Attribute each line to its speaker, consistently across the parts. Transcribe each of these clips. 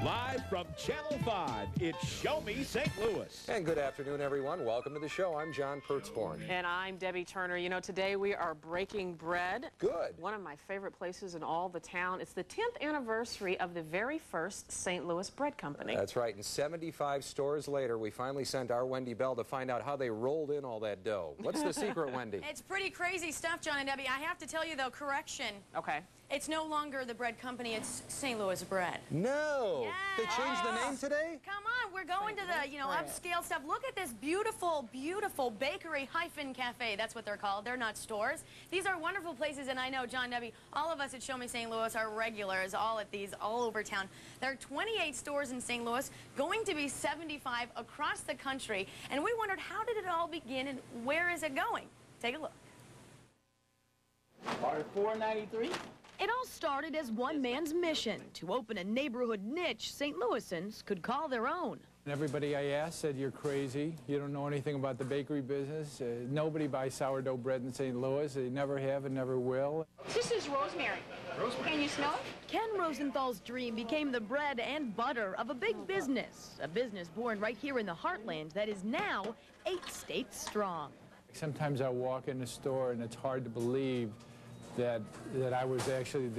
Speaker 1: Live from Channel 5, it's Show Me St. Louis.
Speaker 2: And good afternoon, everyone. Welcome to the show. I'm John Pertzborn.
Speaker 3: And I'm Debbie Turner. You know, today we are breaking bread.
Speaker 2: Good.
Speaker 3: One of my favorite places in all the town. It's the 10th anniversary of the very first St. Louis Bread Company.
Speaker 2: That's right. And 75 stores later, we finally sent our Wendy Bell to find out how they rolled in all that dough. What's the secret, Wendy?
Speaker 4: It's pretty crazy stuff, John and Debbie. I have to tell you, though, correction.
Speaker 3: Okay.
Speaker 4: It's no longer the bread company, it's St. Louis Bread.
Speaker 2: No!
Speaker 4: Yes.
Speaker 2: They changed the name today?
Speaker 4: Come on, we're going to the, upscale stuff. Look at this beautiful, beautiful bakery hyphen cafe. That's what they're called. They're not stores. These are wonderful places, and I know, John, Debbie, all of us at Show Me St. Louis are regulars, all at these, all over town. There are 28 stores in St. Louis, going to be 75 across the country, and we wondered, how did it all begin, and where is it going? Take a look.
Speaker 5: Part 493.
Speaker 6: It all started as one man's mission to open a neighborhood niche St. Louisans could call their own.
Speaker 5: Everybody I asked said, you're crazy. You don't know anything about the bakery business. Nobody buys sourdough bread in St. Louis. They never have and never will.
Speaker 7: This is rosemary. Rosemary. Can you smell it?
Speaker 6: Ken Rosenthal's dream became the bread and butter of a big business. A business born right here in the heartland that is now 8 states strong.
Speaker 5: Sometimes I walk in the store and it's hard to believe that I was actually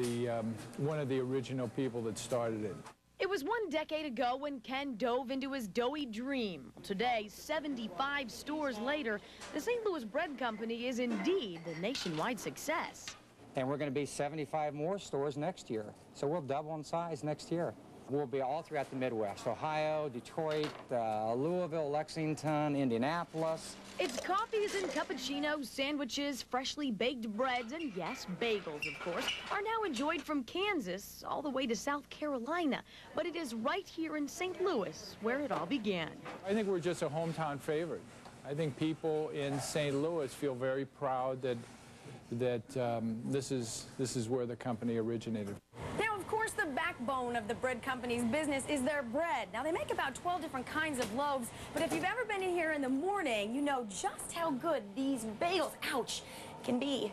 Speaker 5: one of the original people that started it.
Speaker 6: It was 1 decade ago when Ken dove into his doughy dream. Today, 75 stores later, the St. Louis Bread Company is indeed a nationwide success.
Speaker 8: And we're going to be 75 more stores next year. So we'll double in size next year. We'll be all throughout the Midwest: Ohio, Detroit, Louisville, Lexington, Indianapolis.
Speaker 6: It's coffees and cappuccinos, sandwiches, freshly baked breads, and yes, bagels, of course, are now enjoyed from Kansas all the way to South Carolina. But it is right here in St. Louis where it all began.
Speaker 5: I think we're just a hometown favorite. I think people in St. Louis feel very proud that this is where the company originated.
Speaker 4: Now, of course, the backbone of the bread company's business is their bread. Now, they make about 12 different kinds of loaves, but if you've ever been in here in the morning, you know just how good these bagels, ouch, can be.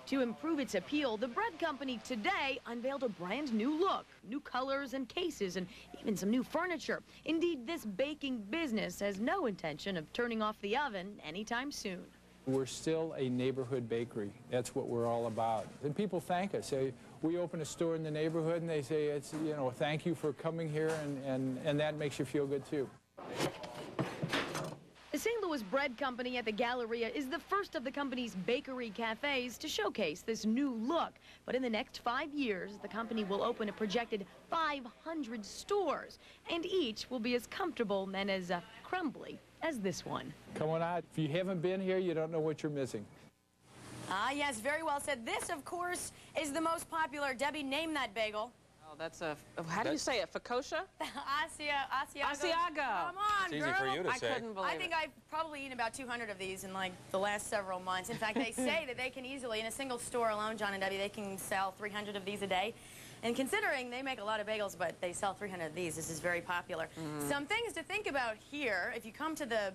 Speaker 6: To improve its appeal, the bread company today unveiled a brand new look, new colors and cases, and even some new furniture. Indeed, this baking business has no intention of turning off the oven anytime soon.
Speaker 5: We're still a neighborhood bakery. That's what we're all about. And people thank us. We open a store in the neighborhood and they say, it's, thank you for coming here, and that makes you feel good too.
Speaker 6: The St. Louis Bread Company at the Galleria is the first of the company's bakery cafes to showcase this new look. But in the next 5 years, the company will open a projected 500 stores, and each will be as comfortable and as crumbly as this one.
Speaker 5: Come on out. If you haven't been here, you don't know what you're missing.
Speaker 4: Ah, yes, very well said. This, of course, is the most popular. Debbie, name that bagel.
Speaker 3: Oh, that's how do you say it? Focaccia?
Speaker 4: Asiago.
Speaker 3: Asiago.
Speaker 4: Come on,
Speaker 2: It's easy
Speaker 4: girl.
Speaker 2: for you to
Speaker 3: I
Speaker 2: say.
Speaker 3: couldn't believe
Speaker 4: I think
Speaker 3: it.
Speaker 4: I've probably eaten about 200 of these in like the last several months. In fact, they say that they can easily, in a single store alone, John and Debbie, they can sell 300 of these a day. And considering they make a lot of bagels, but they sell 300 of these, this is very popular. Some things to think about here. If you come to the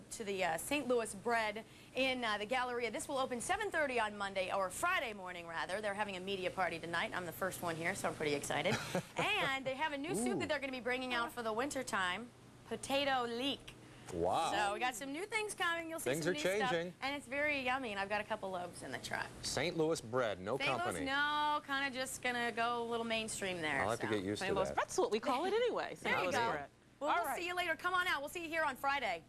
Speaker 4: St. Louis Bread in the Galleria, this will open 7:30 on Monday, or Friday morning, rather. They're having a media party tonight. I'm the first one here, so I'm pretty excited. And they have a new soup that they're going to be bringing out for the winter time, potato leek.
Speaker 2: Wow.
Speaker 4: So we got some new things coming. You'll see
Speaker 2: Things
Speaker 4: some
Speaker 2: are
Speaker 4: new stuff.
Speaker 2: changing.
Speaker 4: And it's very yummy, and I've got a couple loaves in the truck.
Speaker 2: St. Louis Bread, no
Speaker 4: St.
Speaker 2: company.
Speaker 4: Louis, no, kind of just going to go a little mainstream there.
Speaker 2: I'll have to get used to
Speaker 3: St. Louis.
Speaker 2: that.
Speaker 3: That's what we call it anyway. St.
Speaker 4: There you
Speaker 3: Louis
Speaker 4: go.
Speaker 3: bread.
Speaker 4: Well,
Speaker 3: All
Speaker 4: we'll
Speaker 3: right.
Speaker 4: see you later. Come on out. We'll see you here on Friday.